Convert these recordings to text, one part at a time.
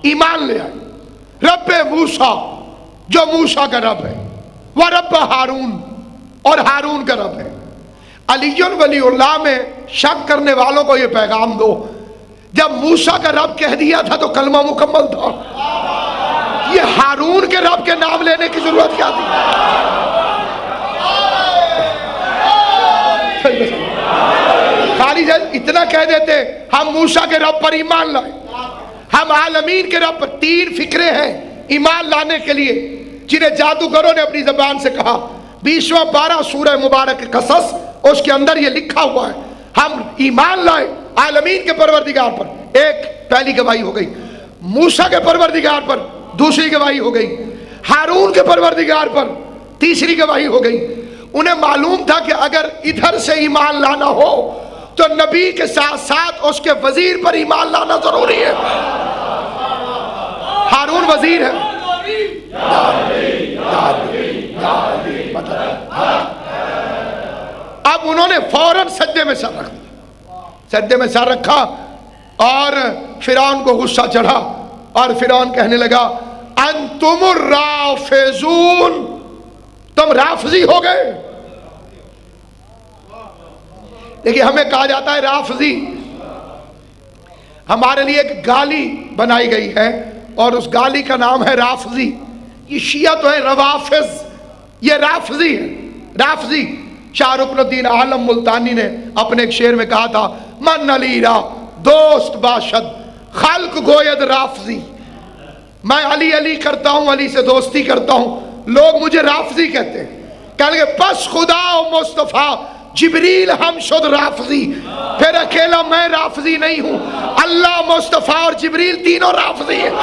ایمان لے آئے رب موسیٰ جو موسیٰ کا رب ہے، وہ رب ہارون اور ہارون کا رب ہے۔ علی ولی اللہ میں شک کرنے والوں کو یہ پیغام دو، جب موسیٰ کا رب کہہ دیا تھا تو کلمہ مکمل تھا، یہ ہارون کے رب کے نام لینے کی ضرورت کیا تھی؟ خالی اتنا کہہ دیتے ہم موسیٰ کے رب پر ایمان لائے، ہم عالمین کے رب پر۔ تین فکرے ہیں ایمان لانے کے لیے جنہیں جادوگروں نے اپنی زبان سے کہا۔ 20واں 12 سورہ مبارک قصص، اس کے اندر یہ لکھا ہوا ہے ہم ایمان لائے عالمین کے پروردگار پر۔ ایک پہلی گواہی ہو گئی، موسیٰ کے پروردگار پر دوسری گواہی ہو گئی، ہارون کے پروردگار پر تیسری گواہی ہو گئی۔ انہیں معلوم تھا کہ اگر ادھر سے ایمان لانا ہو تو نبی کے ساتھ ساتھ اس کے وزیر پر ایمان لانا ضروری ہے۔ ہارون وزیر ہے۔ اب انہوں نے فوراً سجدے میں سر رکھ دیا، سجدے میں سر رکھا، اور فرعون کو غصہ چڑھا، اور فرعون کہنے لگا انتم الرافضون، تم رافضی ہو گئے۔ دیکھیے ہمیں کہا جاتا ہے رافضی، ہمارے لیے ایک گالی بنائی گئی ہے اور اس گالی کا نام ہے رافضی۔ یہ شیعہ تو ہے روافض، یہ رافضی ہے، رافضی۔ شاہ رکن الدین عالم ملتانی نے اپنے ایک شعر میں کہا تھا من علی را دوست باشد خلق گوید رافضی، میں علی علی کرتا ہوں، علی سے دوستی کرتا ہوں، لوگ مجھے رافضی کہتے ہیں۔ کہنے لگے پس خدا و مصطفیٰ جبریل ہم شد رافضی، پھر اکیلا میں رافضی نہیں ہوں، اللہ مصطفیٰ اور جبریل تینوں رافضی ہیں۔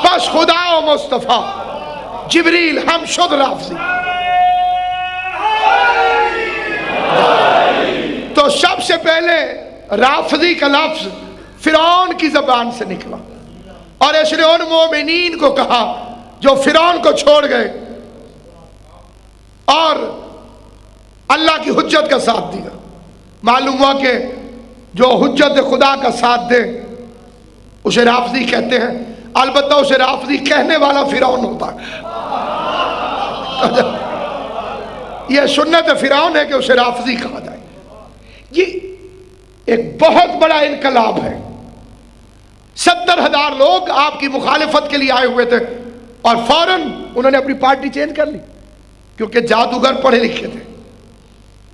پس خدا و مصطفیٰ جبریل ہم شد رافضی۔ تو سب سے پہلے رافضی کا لفظ فرعون کی زبان سے نکلا، اور اس نے ان مومنین کو کہا جو فرعون کو چھوڑ گئے اور اللہ کی حجت کا ساتھ دیا۔ معلوم ہوا کہ جو حجت خدا کا ساتھ دے اسے رافضی کہتے ہیں، البتہ اسے رافضی کہنے والا فرعون ہوتا ہے۔ یہ سنت فرعون ہے کہ اسے رافضی کہا جائے۔ یہ ایک بہت بڑا انقلاب ہے۔ 70,000 لوگ آپ کی مخالفت کے لیے آئے ہوئے تھے، اور فوراً انہوں نے اپنی پارٹی چینج کر لی، کیونکہ جادوگر پڑھے لکھے تھے۔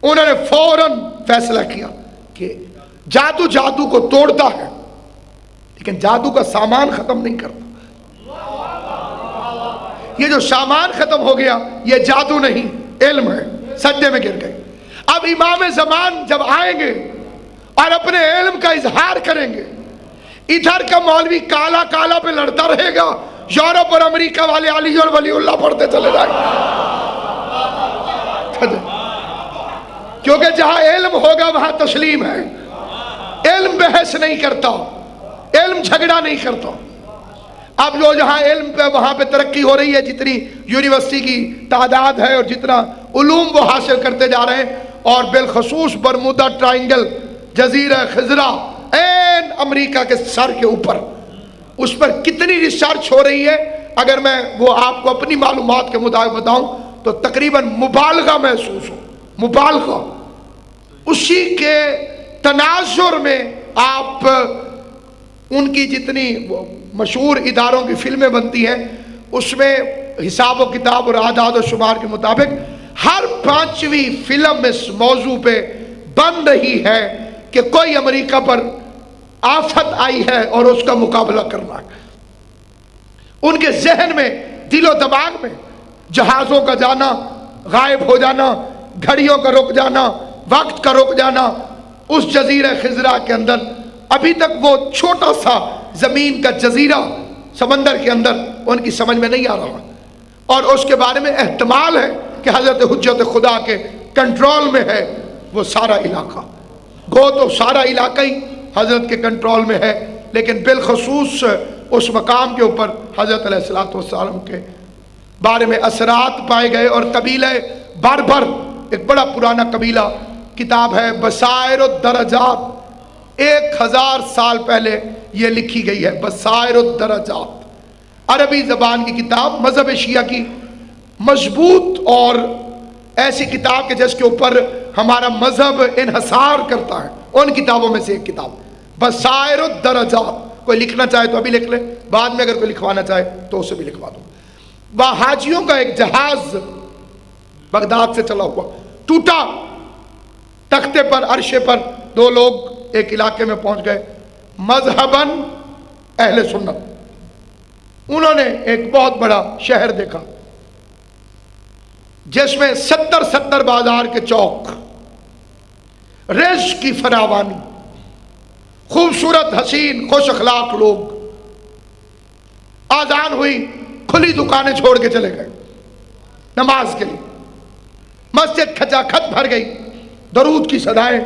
انہوں نے فوراً فیصلہ کیا کہ جادو کو توڑتا ہے لیکن جادو کا سامان ختم نہیں کرتا۔ یہ جو سامان ختم ہو گیا یہ جادو نہیں، علم ہے۔ سجدے میں گر گئے۔ اب امام زمان جب آئیں گے اور اپنے علم کا اظہار کریں گے، ادھر کا مولوی کالا کالا پہ لڑتا رہے گا، یورپ اور امریکہ والے علی اور ولی اللہ پڑھتے چلے جائیں گے، کیونکہ جہاں علم ہوگا وہاں تسلیم ہے۔ علم بحث نہیں کرتا، علم جھگڑا نہیں کرتا۔ اب جو جہاں علم پہ وہاں پہ ترقی ہو رہی ہے، جتنی یونیورسٹی کی تعداد ہے اور جتنا علوم وہ حاصل کرتے جا رہے ہیں، اور بالخصوص برمودا ٹرائنگل، جزیرہ خضرہ این امریکہ کے سر کے اوپر، اس پر کتنی ریسرچ ہو رہی ہے، اگر میں وہ آپ کو اپنی معلومات کے مطابق بتاؤں تو تقریباً مبالغہ محسوس ہو، مبالغہ۔ اسی کے تناظر میں آپ ان کی جتنی مشہور اداروں کی فلمیں بنتی ہیں، اس میں حساب و کتاب اور اعداد و شمار کے مطابق ہر 5ویں فلم اس موضوع پہ بن رہی ہے کہ کوئی امریکہ پر آفت آئی ہے اور اس کا مقابلہ کرنا ہے۔ ان کے ذہن میں، دل و دماغ میں جہازوں کا جانا، غائب ہو جانا، گھڑیوں کا رک جانا، وقت کا رک جانا۔ اس جزیرہ خضرہ کے اندر ابھی تک وہ چھوٹا سا زمین کا جزیرہ سمندر کے اندر ان کی سمجھ میں نہیں آ رہا، اور اس کے بارے میں احتمال ہے کہ حضرت حجت خدا کے کنٹرول میں ہے وہ سارا علاقہ۔ گو تو سارا علاقہ ہی حضرت کے کنٹرول میں ہے، لیکن بالخصوص اس مقام کے اوپر حضرت علیہ السلام کے بارے میں اثرات پائے گئے۔ اور قبیلہ بربر، ایک بڑا پرانا قبیلہ، کتاب ہے بصائر الدرجات، 1000 سال پہلے یہ لکھی گئی ہے، بصائر الدرجات، عربی زبان کی کتاب، مذہب شیعہ کی مضبوط اور ایسی کتاب کہ جس کے اوپر ہمارا مذہب انحصار کرتا ہے، ان کتابوں میں سے ایک کتاب بصائر الدرجات۔ کوئی لکھنا چاہے تو ابھی لکھ لے، بعد میں اگر کوئی لکھوانا چاہے تو اسے بھی لکھوا دو۔ وہاں حاجیوں کا ایک جہاز بغداد سے چلا ہوا ٹوٹا، تختے پر عرشے پر 2 لوگ ایک علاقے میں پہنچ گئے، مذہباً اہل سنت، انہوں نے ایک بہت بڑا شہر دیکھا جس میں 70 بازار کے چوک، رزق کی فراوانی، خوبصورت حسین خوش اخلاق لوگ، آذان ہوئی کھلی دکانیں چھوڑ کے چلے گئے نماز کے لیے، مسجد کھچا کھچ بھر گئی، درود کی صدائیں،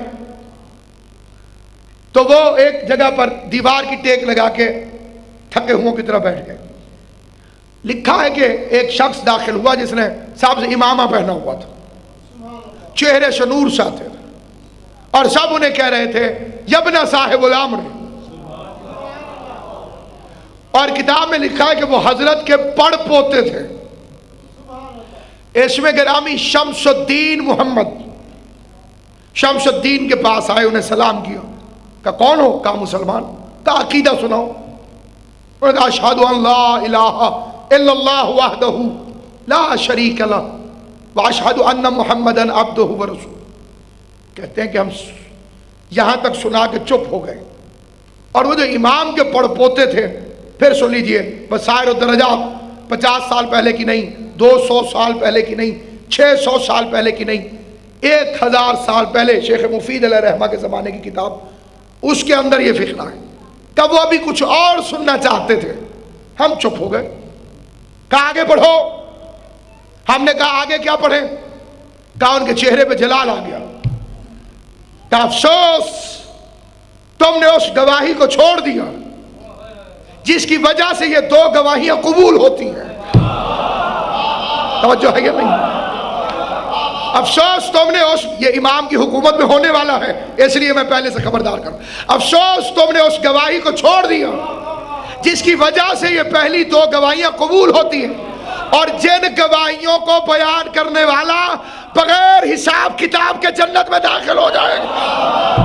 تو وہ ایک جگہ پر دیوار کی ٹیک لگا کے تھکے ہوں کی طرح بیٹھ گئے۔ لکھا ہے کہ ایک شخص داخل ہوا جس نے سبز امامہ پہنا ہوا تھا، چہرے سے نور سا تھے، اور سب انہیں کہہ رہے تھے یبنا صاحب الامر، اور کتاب میں لکھا ہے کہ وہ حضرت کے پڑ پوتے تھے۔ اس میں گرامی شمس الدین محمد، شمس الدین کے پاس آئے، انہیں سلام کیا، کہا کون ہو؟ کہا مسلمان۔ کہا عقیدہ سناؤ۔ انہوں نے کہا اشہد ان لا الہ الا اللہ وحدہ لا شریک لہ واشہد ان محمدً عبدہ ورسولہ۔ کہتے ہیں کہ ہم یہاں تک سنا کے چپ ہو گئے، اور وہ جو امام کے پڑ پوتے تھے، پھر سن لیجئے، بصائر الدرجات 50 سال پہلے کی نہیں، 200 سال پہلے کی نہیں، 600 سال پہلے کی نہیں، 1000 سال پہلے شیخ مفید علیہ رحمہ کے زمانے کی کتاب، اس کے اندر یہ فقرہ ہے۔ کہ وہ ابھی کچھ اور سننا چاہتے تھے، ہم چپ ہو گئے، کہا آگے پڑھو۔ ہم نے کہا آگے کیا پڑھیں؟ کہا ان کے چہرے پہ جلال آ گیا، کہا افسوس تم نے اس گواہی کو چھوڑ دیا جس کی وجہ سے یہ 2 گواہیاں قبول ہوتی ہیں۔ توجہ ہے یا نہیں؟ افسوس تم نے یہ امام کی حکومت میں ہونے والا ہے، اس لیے میں پہلے سے خبردار کروں، افسوس تم نے اس گواہی کو چھوڑ دیا جس کی وجہ سے یہ پہلی 2 گواہیاں قبول ہوتی ہیں، اور جن گواہیوں کو بیان کرنے والا بغیر حساب کتاب کے جنت میں داخل ہو جائے گا۔